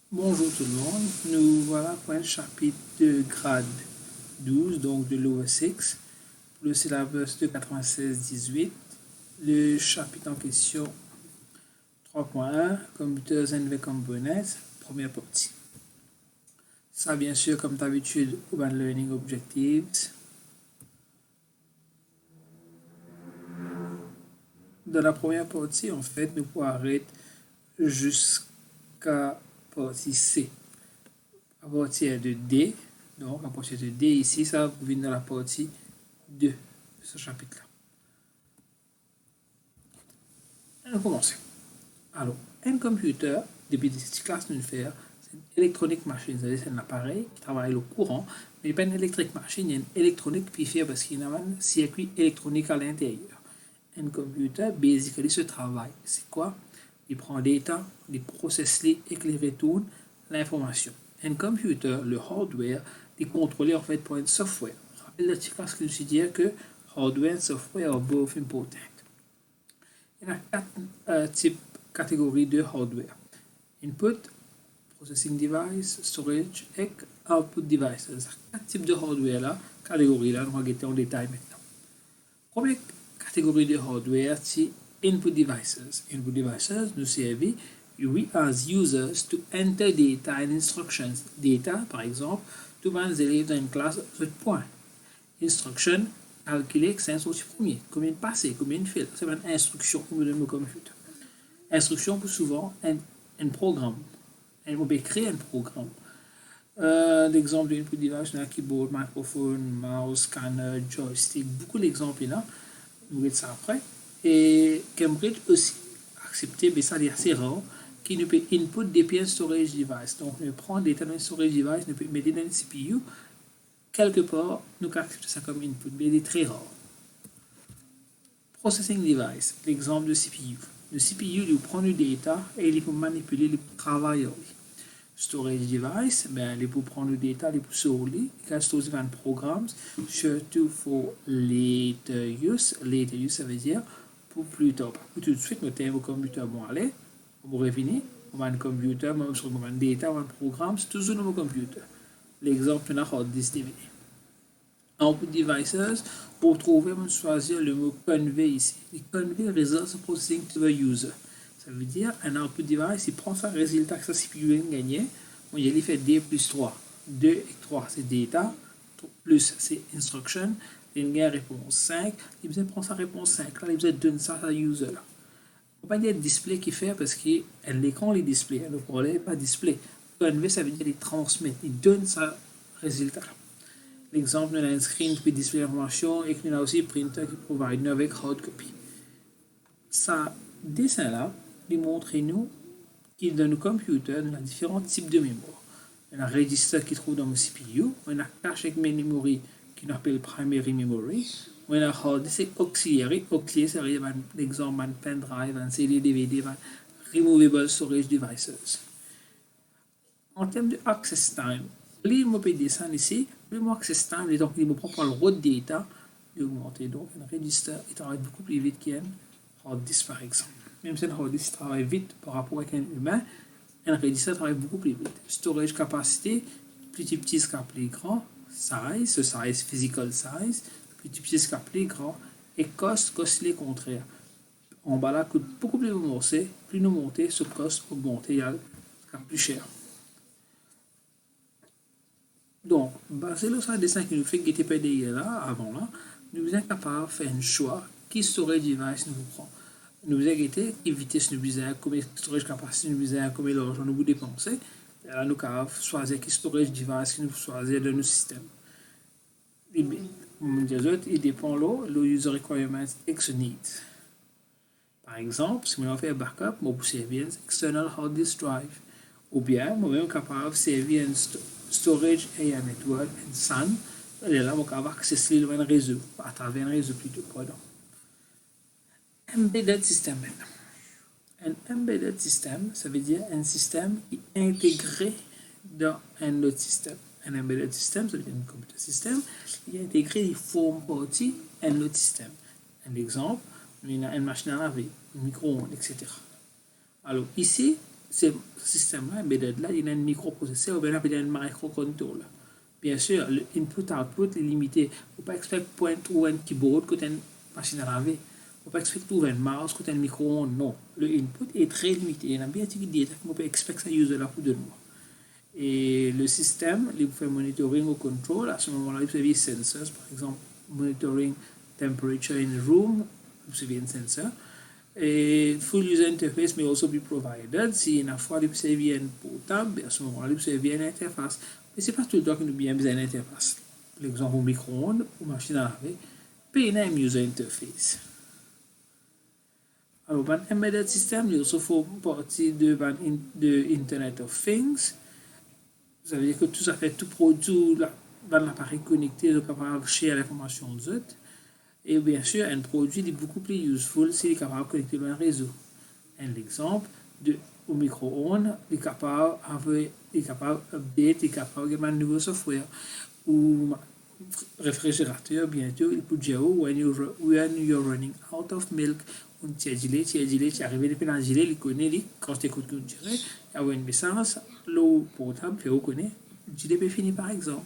Bonjour tout le monde, nous voilà pour un chapitre de grade 12, donc de Lower 6, le syllabus de 96-18, le chapitre en question 3.1, Computers and the Components, première partie. Ça, bien sûr, comme d'habitude, Urban Learning Objectives. Dans la première partie, en fait, nous pouvons arrêter jusqu'à partie C. À partir de D, donc à partir de D ici, ça vous venir dans la partie 2 de ce chapitre-là. On commence. Alors, un computer, depuis cette classe nous faire, c'est une electronic machine, c'est-à-dire c'est un appareil qui travaille au courant, mais pas une electric machine, il y a une électronique puis fait parce qu'il y a un circuit électronique à l'intérieur. Un computer, basically, ce travail, c'est quoi? Il prend des data, il processe les et il retourne l'information. Un computer, le hardware, est contrôlé en fait par un software. Rappelle la classe que je dire que hardware et software are both important. Il y a quatre types catégories de hardware. Input, processing device, storage et output devices. Quatre types de hardware là, catégorie là, on va regarder en détail maintenant. Première catégorie de hardware, c'est input devices. Input devices nous servent, we as users to enter data and instructions. Data, par exemple, tu vas les élèves dans une classe, ce point. Instruction, calculer que c'est un sorti premier. Combien de passé, combien de fil. C'est une instruction que nous donne le computer. Instruction pour souvent un programme. On peut créer un programme. L'exemple d'input device, on a keyboard, microphone, mouse, scanner, joystick. Beaucoup d'exemples là. Nous verrons ça après. Et Cambridge aussi accepté, mais ça c'est rare, qui nous peut input depuis un storage device. Donc, nous prend des data dans un storage device, nous peut mettre dans le CPU. Quelque part, nous acceptons ça comme input, mais il est très rare. Processing device, l'exemple de CPU. Le CPU, il prend du data et il peut manipuler le travail. Storage device, ben, il peut prendre du data, il peut storer, il peut storer un programme, surtout pour later use. Later use, ça veut dire pour plus tard. Pour tout de suite, nous avons un computer bon aller, on va revenir, on a un computer, on a un data, on a un programme, c'est toujours dans computer. L'exemple, on a hard disk DVD. Output devices, pour trouver, on choisir le mot convey ici. Et convey results processing to the user. Ça veut dire, un output device, il prend son résultat que sa CPU a gagné, il fait D plus 3. 2 et 3, c'est data, plus c'est instruction, il gagne réponse 5, il prend sa réponse 5, là, il donne ça à user. Il ne faut pas dire display qu'il fait parce que l'écran, les display, le problème n'est pas display. Convey, ça veut dire il transmet, il donne sa résultat. L'exemple, on a un screen qui display l'information et qu'on a aussi un printer qui provide avec hard copy. Ça dessin-là, il montre nous qu'il dans nos computers, on a différents types de mémoire. On a un register qui trouve dans le CPU, on a cache avec memory qui appelle primary memory, on a hard disk auxiliary, auxiliary ça veut dire l'exemple un pen drive, un CD, DVD, un removable storage devices. En termes de access time, plus je peux descendre ici, plus mon access time, donc il me prend le raw data, augmenter. Donc un register, il travaille beaucoup plus vite qu'un hard disk par exemple. Même si un hard disk travaille vite par rapport à un humain, un register travaille beaucoup plus vite. Storage capacité, plus petit qu'appelé grand, size, ce size, physical size, plus petit qu'appelé grand, et cost les contraires. En bas là, coûte beaucoup plus monter, plus nous monter, ce cost augmenter, il y a plus cher. Donc, basé sur le dessin qui nous fait que PDI là, avant là, nous sommes capables de faire un choix qui storage device nous prend. Nous avons été qui vitesse nous besoin, combien storage capacité nous besoin, combien d'argent nous dépenser. Là, nous avons choisi qui storage device qui nous choisir dans nos systèmes. Il dépend là, le user requirements X needs. Par exemple, si on fait un backup, on peut servir un external hard disk drive. Ou bien, on est capable de servir un storage area network, un SAN. Et là, on peut avoir accès à un réseau, à travers un réseau plutôt, pardon. Embedded system maintenant. Un embedded system, ça veut dire un système qui est intégré dans un autre système. Un embedded system, ça veut dire un computer system, qui est intégré, il forme partie d'un autre système. Un exemple, on a une machine à laver, un micro-ondes, etc. Alors ici, c'est système-là, embedded là, il y a un microprocesseur ou bien il y a un microcontroller. Bien sûr, le input-output est limité. On ne peut pas expecter pour un keyboard que une machine à laver. On ne peut pas expecter pour un mouse que un micro-ondes. Non, le input est très limité. Il y a bien des data qu'on peut expecter ça user là pour de nous. Et le système, il fait monitoring ou control. À ce moment-là, il peut avoir sensors, par exemple, monitoring temperature in the room, il peut avoir un sensor. Et full user interface may also be provided. Si une fois il peut servir un portable, à ce moment-là, il peut servir une interface. Mais ce n'est pas tout le temps que nous bien besoin d'une interface. Par exemple, au micro-ondes, ou machine à laver, puis il y a une user interface. Alors, dans embedded system, il aussi faut partie de Internet of Things. Ça veut dire que tout ça fait tout produit dans l'appareil connecté, donc capable de share l'information des autres. Et bien sûr, un produit est beaucoup plus useful s'il est capable de connecter dans un réseau. Un exemple, au micro-ondes, il est capable d'update, il est capable de faire un nouveau software. Ou réfrigérateur, bientôt, il peut dire, when you're running out of milk, on tient gilet, tu arrives depuis dans le gilet, il connaît, quand tu écoutes qu'on dirait, il y a une message, l'eau potable, tu connais, le gilet peut finir par exemple.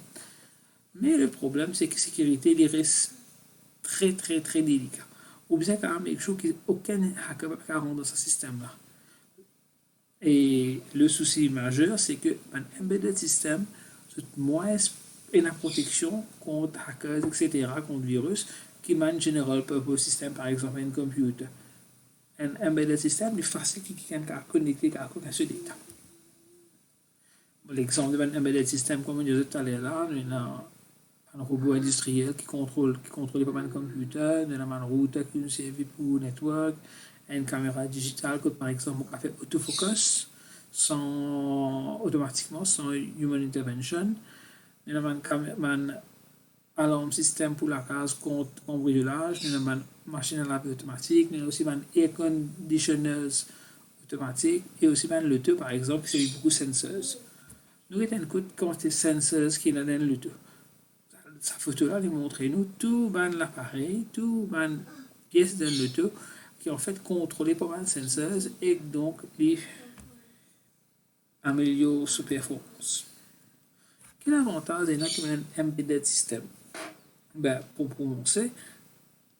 Mais le problème, c'est que la sécurité, il reste très, très, très délicat. Ou bien quand même quelque chose qu'aucun hacker ne peut rendre dans ce système-là. Et le souci majeur, c'est que un embedded system, c'est moins une protection contre hackers, etc., contre virus, qui un general purpose system, par exemple, un computer. Un embedded system, il est facile que quelqu'un peut connecter à ce data. L'exemple d'un embedded system, comme on disait tout à l'heure, là, un robot industriel qui contrôle pas mal de computers, un routeur qui nous sert pour network, une caméra digitale que par exemple on fait autofocus automatiquement sans human intervention, un alarme système pour la case contre cambriolage, une machine à laver automatique, aussi un air conditionners automatique et aussi un l'auto par exemple qui c'est beaucoup de sensors. Nous avons une quantité de sensors qui est dans l'auto. Sa photo-là, elle montre nous tout l'appareil, tout pièce de l'auto qui est en fait contrôlé par un sensor et donc les améliore sa performance. Quel avantage est un embedded system? Pour commencer,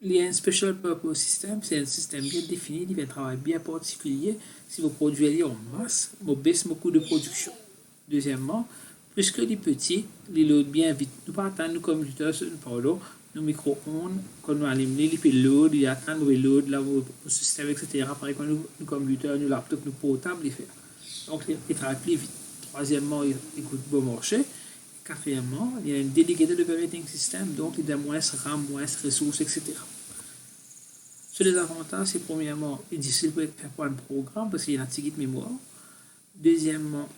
il y a un special purpose system, c'est un système bien défini, il fait un travail bien particulier. Si vous produisez en masse, vous baissez beaucoup de production. Deuxièmement, puisque les petits, les load bien vite. Nous pas attendre nos computers, nos micro-ondes, quand nous allumons, les peut load, il attend nos load, là, au système, etc. Pareil, quand nos computers, nos laptops, nos portables, les faire. Donc, il travaille plus vite. Troisièmement, il coûte bon marché. Quatrièmement, il y a un dedicated operating system, donc il y a moins RAM, moins ressources, etc. Sur les avantages, c'est premièrement, il est difficile de faire un programme parce qu'il y a une petite mémoire. Deuxièmement,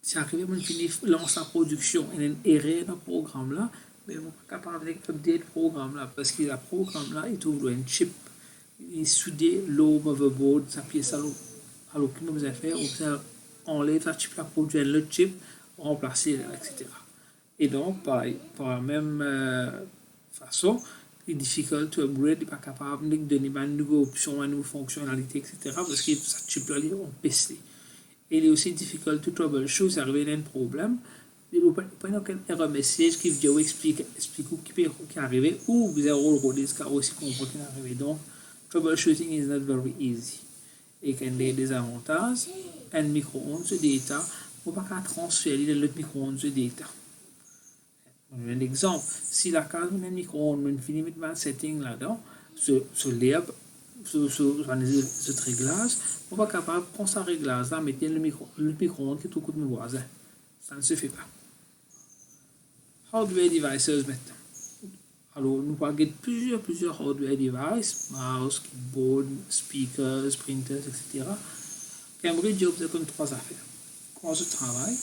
si arrivé à lancer la production, il y a une erreur dans le programme là, mais on n'est pas capable d'updater le programme là parce que le programme là, il trouve un chip, il est soudé l'eau motherboard, sa pièce à l'eau. Alors, qu'est-ce qu'on va faire? On enlève la chip là, produire le chip, remplacer, etc. Et donc, par la même façon, il est difficile to upgrade, il n'est pas capable de donner une nouvelle option, une nouvelle fonctionnalité, etc. parce que sa chip là, il est en PC. Et il est aussi difficile to troubleshoot, si arrive à un problème. Il n'y a pas aucun erreur message qui vous explique où qui est arrivé, ou vous avez rodé ce cas aussi comprendre qui est arrivé. Donc, troubleshooting is not very easy. Et qu'il y a des avantages, un micro-ondes de data, on ne peut pas transférer dans l'autre micro-ondes de data. Un exemple, si la case d'un micro-ondes, on finit de mettre un setting là-dedans, sur l'herbe, sur ce réglage, on va être capable de prendre ce réglage-là, mettre le micro-ondes qui est tout coup de mon voisin. Ça ne se fait pas. Hardware devices maintenant. Alors, nous parlons de plusieurs hardware devices, mouse, keyboard, speakers, printers, etc. J'aimerais dire comme trois affaires. Comment je travaille,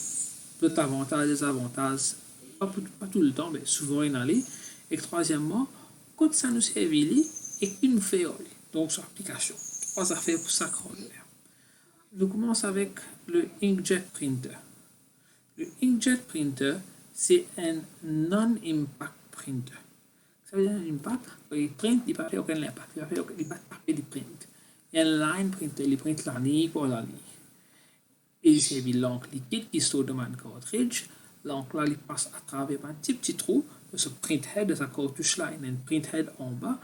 d'autres avantages, des avantages, pas tout le temps, mais souvent il y en a. Et troisièmement, quand ça nous sert et qu'il nous fait donc sur l'application. Trois affaires pour ça hardware. Nous commençons avec le inkjet printer. Le inkjet printer, c'est un non-impact printer. Ça veut dire un impact, il print, il ne va faire aucun impact, il va faire papier de print. Il y a un line printer, il print la ligne pour la ligne. Et il s'agit de l'encre liquide qui sort dans un cartridge. L'encre là, il passe à travers un petit trou de ce printhead, de sa cartouche là, il y a un printhead en bas,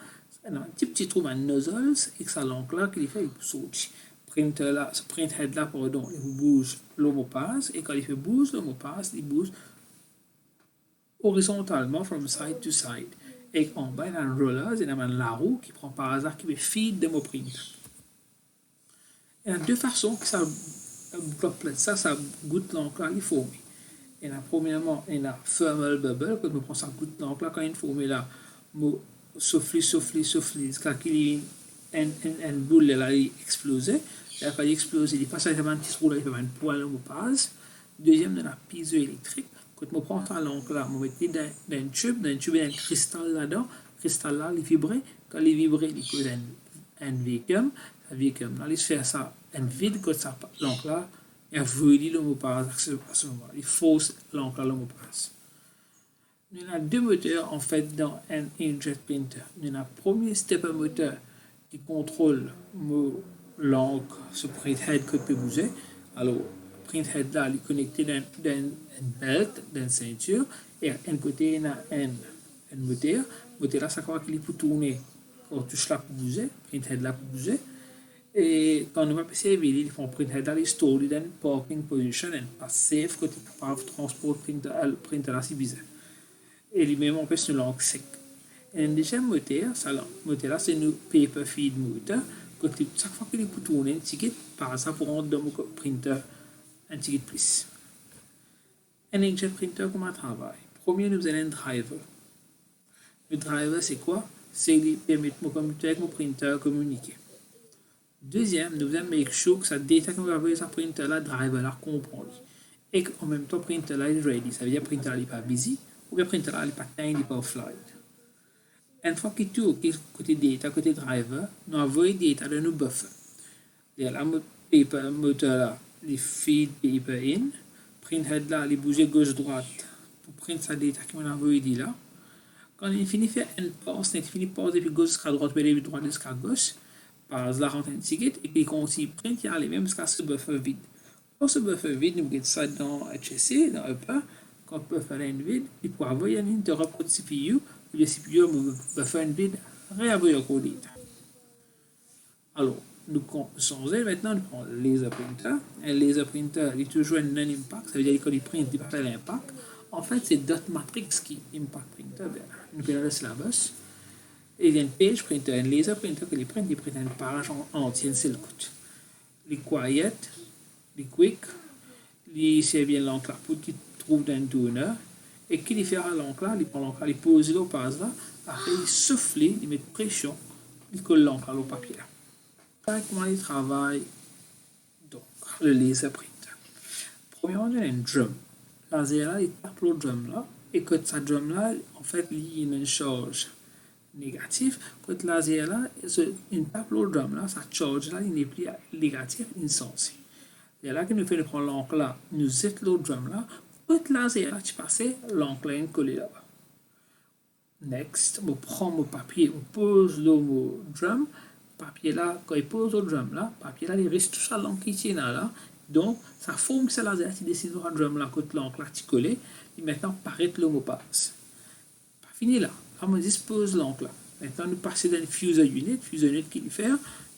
un petit trou, un nozzle, et que ça l'encre là, qu'il fait, il saute. Ce printhead là, pardon, il bouge l'homopase, et quand il fait bouge l'homopase, il bouge horizontalement from side to side. Et en bas, il y a un roller, il y a la roue qui prend par hasard, qui fait feed de mon print. Il y a deux façons que ça goûte l'encre là, il faut. Et là, premièrement, il y a thermal bubble, quand on prend ça goûte l'encre là, quand il faut, mais là, souffler, jusqu'à qu'il y ait une boule là, il explose. Et quand il explose, il passe à un petit trou là, il fait un poil au passe. Deuxième, il y a piezoélectrique. Quand on prend ça l'encre là, on met dans un tube, il y a un cristal là-dedans. Le cristal là, il vibre. Quand il vibre, il cause un vacuum. Un vacuum là, il se fait ça, un vide, quand ça, l'encre là, il voit l'homopase à ce moment. Il force l'encre à l'homopase. Il y a deux moteurs en fait dans un inkjet printer. Il y a un premier stepper moteur qui contrôle l'encre, ce printhead que peut bouger. Alors, le printhead là, il est connecté dans une belt, dans une ceinture, et à un côté, il y a un moteur. Le moteur là, ça croit qu'il peut tourner quand on touche là pour bouger, le printhead là pour bouger. Et quand on va passer ils font printhead là, ils storent dans une parking position, et pas safe quand ils peuvent transporter le printer là, si bizarre. Et lui-même, on peut se l'encre sec. Et un deuxième moteur, là, c'est une paper feed motor. Chaque fois qu'il peut tourner un ticket, par ça pour rendre dans mon printer un ticket de plus. Un inkjet printer, comment on travaille? Premier, nous avons un driver. Le driver, c'est quoi? C'est lui permettre mon computer avec mon printer communiquer. Deuxième, nous allons make sure que ça data qu'on va avoir sur printer là, driver là comprend. Et qu'en même temps, printer là est ready. Ça veut dire que printer là n'est pas busy, ou que printer là n'est pas time, n'est pas offline. Une fois qu'il tourne côté data, côté driver, nous envoyons data dans nos buffer. Il y a la paper moteur là, les feed paper in, printhead là, les bouger gauche-droite pour prendre sa data qu'on a envoyé là. Quand il finit de faire une passe, il finit de passer depuis gauche jusqu'à droite, puis depuis droite jusqu'à gauche, par la rentre un ticket, et puis quand on print, il y a les mêmes jusqu'à ce buffer vide. Pour ce buffer vide, nous mettons ça dans HSC, dans Upper. Quand le buffer est vide, il peut envoyer un interrupt au CPU, et le CPU buffer vide, réenvoyer au code. Alors, nous changer maintenant, nous prenons le laser printer. Un laser printer, il est toujours un non-impact, ça veut dire que quand il print, il ne pas l'impact. En fait, c'est dot matrix qui impact printer. Nous prenons le syllabus. Et il y a un page printer, un laser printer que les print, il print une page entière, c'est le coût. Les quiet, les quick, les c'est bien l'encre pour qu'il trouve dans un tourner, et qu'il fait à l'encre, il prend l'encre, il pose le page là, après il souffle, il met pression, il colle l'encre au papier là. Comment il travaille donc le laser printer? Premièrement, il y a un drum. Le laser là, il tape le drum là, et quand ça drum là, en fait, il y a une charge négatif. Quand le laser là, une tape le drum là, sa charge là, il n'est plus négatif, il est censé. Et là, que nous faisons prendre l'encre là, nous zette le drum là, quand le laser là, tu passes, l'encre là, est collé là-bas. Next, on prend mon papier, on pose le drum, papier là, quand il pose le drum là, papier là, il reste tout ça l'encre qui tient là. Donc, ça forme que ce laser qui décide le drum là, quand l'encre là, tu collé, et maintenant, paraît le mot passe. Pas fini là. On dispose l'encre là. Maintenant, nous passons dans le fuser unit qui lui fait,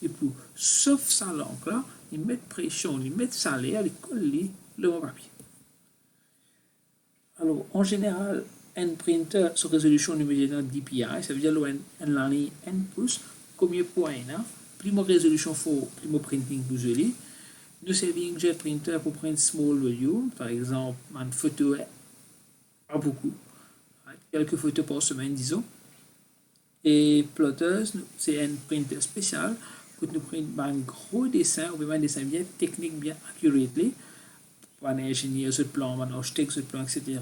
et pour sauf ça l'encre là, ils mettent pression, ils mettent ça là, ils collent le papier. Alors, en général, un printer sur résolution numérique DPI, ça veut dire un ligne 1 pouces, combien de points plus de résolution faut, plus de printing vous joli. Nous servons un jet printer pour prendre small volume, par exemple, une photo, pas beaucoup, quelques photos par semaine, disons. Et Plotters, c'est un printer spécial que nous prenons un gros dessin, ou un dessin bien technique, bien accurately, pour un ingénieur sur le plan, un architecte sur le plan, etc.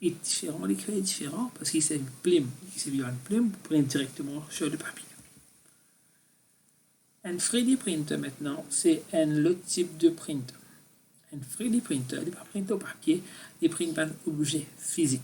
Il est différent, l'écrit est différent parce qu'il s'est une plume. Il s'est une plume pour prendre directement sur le papier. Un 3D printer maintenant, c'est un autre type de printer. Un 3D printer, il ne pas printer au papier, il print un objet physique.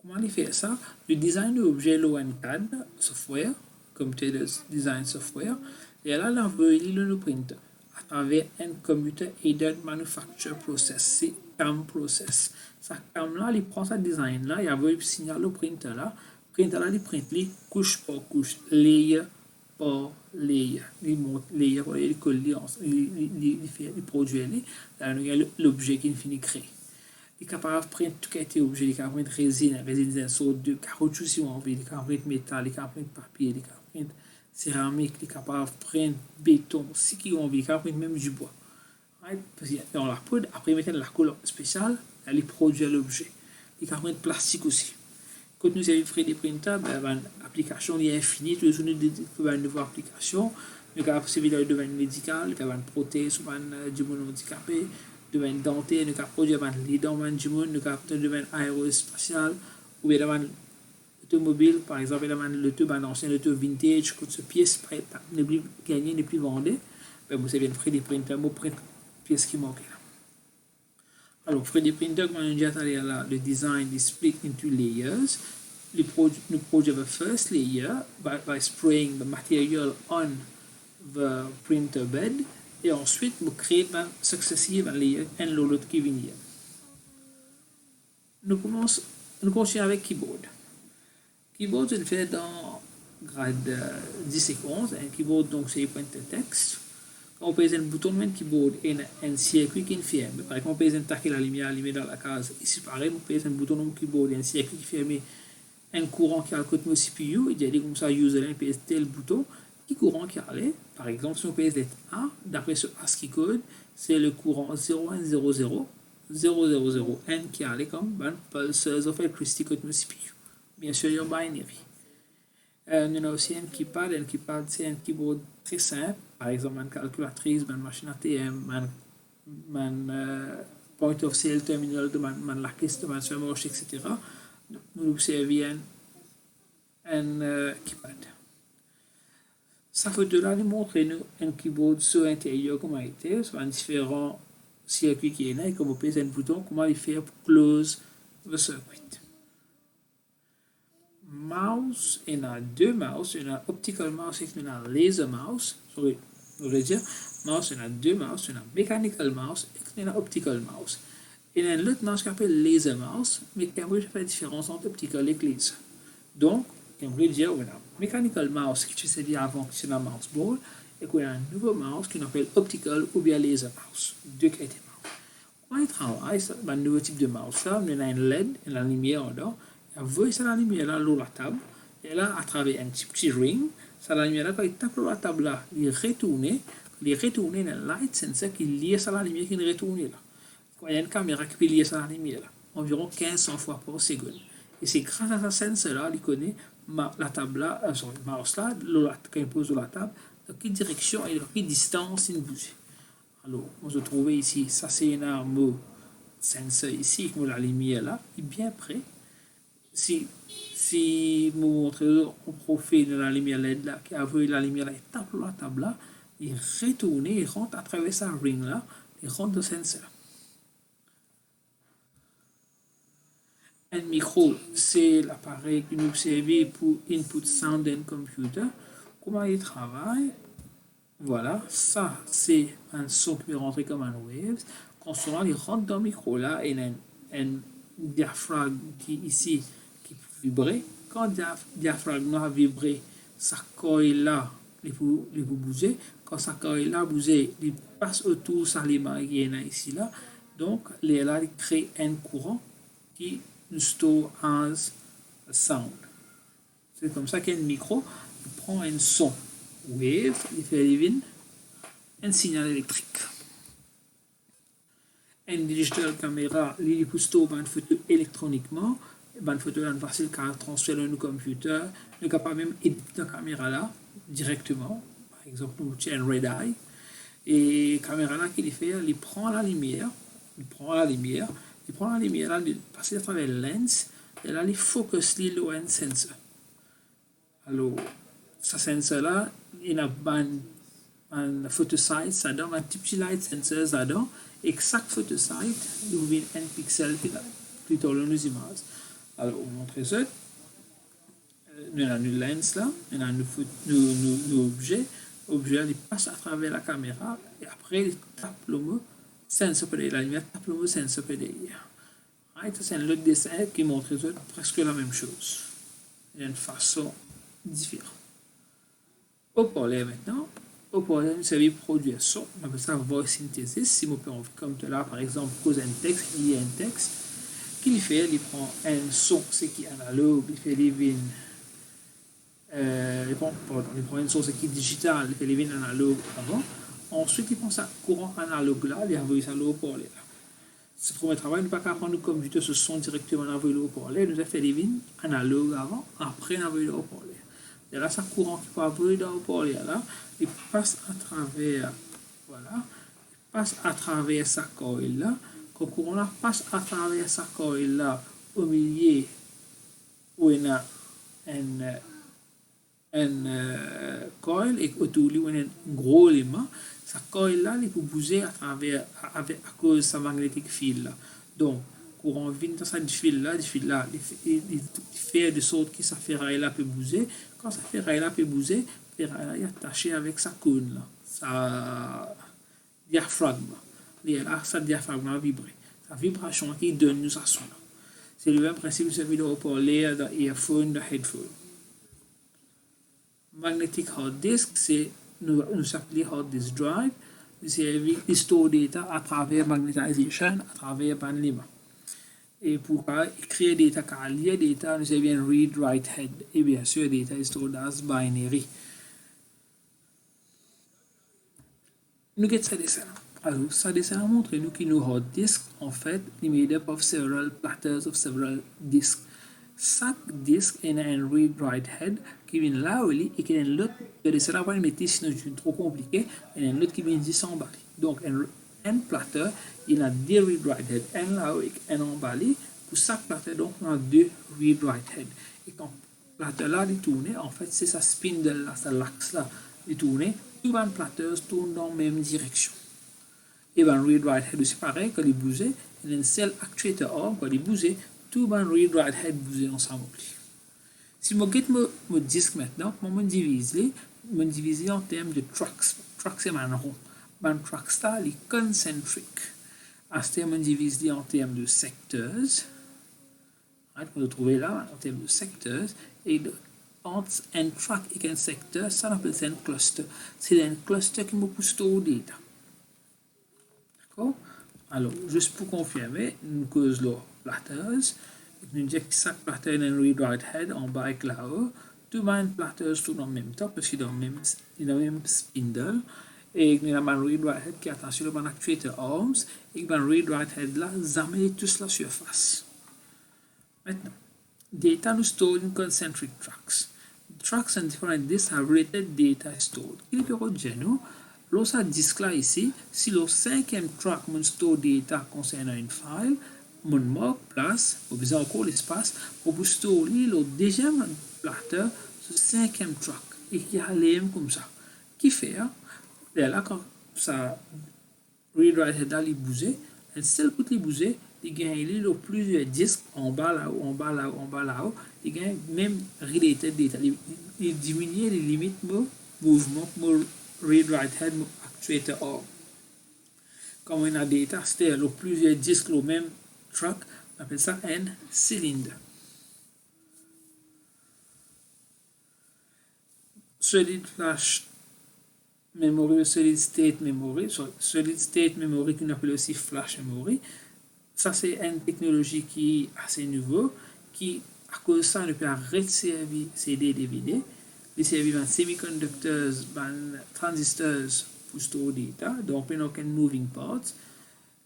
Comment il fait ça? Le design de l'objet, CAD software, Computer Design Software, et là, l'envoie le printer. à travers un Computer Aided Manufacture Process, c'est CAM process. Ça CAM là, il prend sa design là, il envoie le signal au printer là. Le printer là, il print les couche par couche, layer par layer. Il monte layer par layer, il colle, il produit l'objet qu'il finit créer. Il est capable de prendre tout qui a été objet, il est capable de prendre résine d'un sort de caoutchouc si on veut, il est capable de prendre métal, il est capable de prendre papier, il est capable de prendre céramique, il est capable de prendre béton, si qui on veut, il est capable de prendre même du bois. Right? Parce que dans la poudre, après il met de la couleur spéciale, elle produit l'objet. Il est capable de prendre plastique aussi. Quand nous avons fait des printers, l'application est infinie, tous les jours nous avons une nouvelle application. Nous avons fait des domaine médical, nous avons une prothèse, du monde handicapé, domaine dentaire, nous avons produit les dents du monde, nous avons un domaine aérospatial, ou bien dans l'automobile, par exemple, dans l'auto, ancien auto vintage, quand ce pièce n'est plus gagnée, n'est plus vendue, vous savez, faire des printers, vous printez pièces qui manquent là. Alors, for the printer, the design is split into layers. We project the first layer by spraying the material on the printer bed. Et ensuite, vous créez successive layer et l'autre qui vient. Nous commençons avec keyboard. Keyboard, je le fais dans grade 10 secondes. Un keyboard, donc, c'est printer texte. Quand on pèse un bouton de keyboard et un circuit qui est fermé, par exemple, on pèse un taquet la lumière dans la case. Ici, pareil, on pèse un bouton de keyboard et un circuit qui est fermé, un courant qui a le côté de CPU, il dit comme ça, user pèse tel bouton, qui courant qui allait. Par exemple, si on pèse lettre A, d'après ce ASCII code, c'est le courant 0100 000N qui allait comme pulses of electricity côté de CPU. Bien sûr, il y a un binary. Nous avons aussi un keypad. Un keypad, c'est un keyboard très simple. Par exemple, une calculatrice, une machine ATM, un point of sale terminal, la caisse de supermarché, etc. Nous observons un keypad. Cette photo-là nous montre un keyboard sur l'intérieur, comment il était, sur un différent circuit qui est là, et comme on pèse un bouton, comment il fait pour close the circuit. Mouse, il y a deux mouse, il y a optical mouse et il y a laser mouse. Sorry, je voulais dire, mouse, il y a deux mouse, il y a mechanical mouse et il y a optical mouse. Il y a un autre mouse qui s'appelle laser mouse, mais qui fait la différence entre optical et laser. Donc, on veut dire, on a mechanical mouse qui se servait avant, qui c'est la mouse ball, et qu'on a un nouveau mouse qui s'appelle optical ou bien laser mouse. Deux qualités de mouse. Quand il travaille, un nouveau type de mouse là, il y a un LED, il y a la lumière en dedans. Vous voyez la lumière là, sur la table, et là, à travers un petit ring, ça la lumière là, quand il tape sur la table là, il retourne dans le light sensor qui lie ça la lumière qui retourne là. Il y a une caméra qui peut lier ça la lumière là, environ 1500 fois par seconde. Et c'est grâce à ce sensor là, il connaît la table là, le mouse là, quand il pose sur la table, dans quelle direction et dans quelle distance il bouge. Alors, on se trouve ici, ça c'est un arme sensor ici, comme la lumière là, il est bien près. Si vous montrez au profil de la lumière LED là, qui a vu la lumière là, il tape sur la table là, il retourne, il rentre à travers sa ring là, il rentre dans le sensor. Un micro, c'est l'appareil que nous servons pour input sound and computer. Comment il travaille? Voilà, ça c'est un son qui peut rentrer comme un wave. Quand on il rentre dans le micro là, il y a un diaphragme qui ici qui peut vibrer. Quand le diaphragme a vibré, sa coille là, il peut bouger. Quand sa coille là bouge, il passe autour de sa lime qui est ici là. Donc, là, il crée un courant qui nous store as sound. C'est comme ça qu'un micro prend un son wave, il fait un signal électrique. Une digital caméra, il peut stocker une photo électroniquement. Une photo est facile à transférer dans le computer. On est capable même d'éditer la caméra là directement. Par exemple, nous avons un red eye. Et la caméra là, qu'il fait, il prend la lumière, il passe à travers le lens, et là, il focus sur un sensor. Alors, ce sensor là, il a un photosite, ça donne un petit light sensor, ça donne, et chaque photosite, il ouvre un pixel qui tourne nos images. Alors, on montre ça. Nous avons une lens là, nous avons nos objets. L'objet il passe à travers la caméra et après il tape le mot sensor per la lumière tape le mot sensor per derrière. Right? Ça, c'est un autre dessin qui montre presque la même chose, d'une façon différente. Au parler maintenant, au parler, nous savons produire son, on appelle ça voice synthesis. Si on peut, comme là, par exemple, cause un texte, il y a un texte, qu'il fait, il prend un son, c'est qui est analogue, il fait les vignes. Il prend une source qui est digitale, il fait les vignes analogues avant. Ensuite, il prend ça courant analogue là, il envoie ça au parler là. Ce premier travail, nous ne pouvons pas prendre le computer ce son directement envoyé au parler. Nous avons fait les vignes analogues avant, après on envoyé au parler. Et là, ça courant qui peut envoyer au parler là, il passe à travers, voilà, il passe à travers sa coil là. Quand le courant là passe à travers sa coil là, au milieu où il y a un coil et autour de lui, il y a un gros élément. Sa coil là, il peut bouger à travers, à cause de sa magnétique field là. Donc, courant vient dans cette fil là, il fait de sorte que sa ferraille là peut bouger. Quand sa ferraille là peut bouger, la ferraille là est attachée avec sa cône là, sa diaphragme. Et là, sa diaphragme va vibrer. Sa vibration qui donne nous sa son. C'est le même principe que celui de haut-parleur, de earphone, de headphone. Magnetic hard disk, c'est nous appelons hard disk drive. Il store data à travers magnetisation, à travers band lima. Et pour créer data, car lire data, nous avons read write head. Et bien sûr, data est stored as binary. Nous avons ça dessin. Alors, ça dessin montre nous que nos hard disk, en fait, est made up of several platters of several disks. Chaque disque a un read-write head qui vient là où il et qui est l'autre de dessin là, mais sinon c'est trop compliqué. Il y a un autre qui vient ici s'emballer. Donc, un platter, il a deux read-write head, un là où et un emballé. Pour chaque platter, donc, on a deux read-write head. Et quand le platter là il tourne, en fait, c'est sa spindle là, sa l'axe là, il tourne. Tous les platters tournent dans la même direction. Et ben read-write head aussi pareil, quand il bouge, il y a un seul actuateur arm, quand il bouge, tout le read-write head bouge ensemble. Si je regarde mon disque maintenant, je me divise en termes de tracks. Tracks c'est un rond. Ben tracks ça, il est concentrique. À ce terme, je divise en termes de secteurs. On peut trouver là, en termes de secteurs. Et entre un track et un secteur, ça on appelle ça un cluster. C'est un cluster qui me pousse au data. D'accord? Alors, juste pour confirmer, nous cause là platters. Nous disons que chaque platter a un read-write head en bas et là-haut. Tous les platters tournent en même temps parce qu'il est dans le même spindle. Et nous avons un read-write head qui attend sur le actuateur arms. Et un read-write head là, jamais tous la surface. Maintenant, data nous store in concentric tracks. Tracks and different disks have related data stored. Il est au genou. Lorsque disque là ici, si le cinquième track mon store data concernant une file, mon marque place, ou besoin encore l'espace, pour store le deuxième platter sur cinquième track et qui a l'aime comme ça. Qui fait, là quand ça read-write head il bouge, un seul coup il bouge, il gagne plusieurs disques en bas là-haut, en bas là-haut, en bas là-haut, il gagne même related data, il diminue les limites de mouvement pour read-write head actuator arm. Comme on a data, c'est plusieurs disques le même track, on appelle ça un cylindre. Solid flash memory, solid state memory, solid state memory qu'on appelle aussi flash memory. Ça c'est une technologie qui est assez nouveau, qui à cause de ça on peut retirer CD DVD. Les services de semiconductors, transistors pour storer data, donc il n'y a aucun moving parts.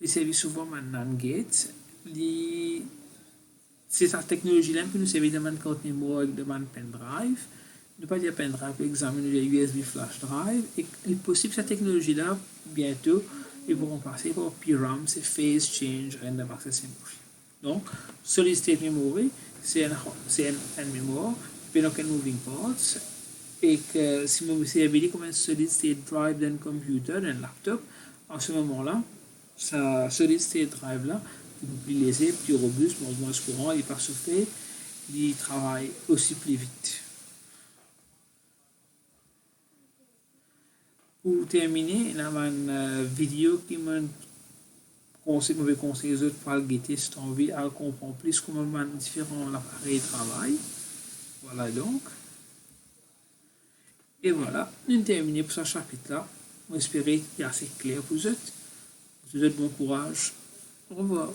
Les services souvent de NAND gates. C'est cette technologie-là que nous servons de carte mémoire et de pendrive. Nous pas dire pendrive, par exemple, nous avons USB flash drive. Et il est possible que cette technologie-là, bientôt, ils vont passer par PRAM, c'est Phase Change Random Access Memory. Donc, Solid State Memory, c'est un mémoire, il n'y a aucun moving parts. Et que si vous servez comme un solid state drive d'un computer, d'un laptop, en ce moment-là, ce solid state drive là, il est plus léger, plus robuste, moins courant, il n'est pas soufflé, il travaille aussi plus vite. Pour terminer, il y a une vidéo qui me mauvais conseil aux autres pour le guetter si tu as envie à comprendre plus comment différents appareils travaillent. Voilà donc. Et voilà, nous terminons pour ce chapitre-là. J'espère qu'il est assez clair pour vous autres. Je vous souhaite bon courage. Au revoir.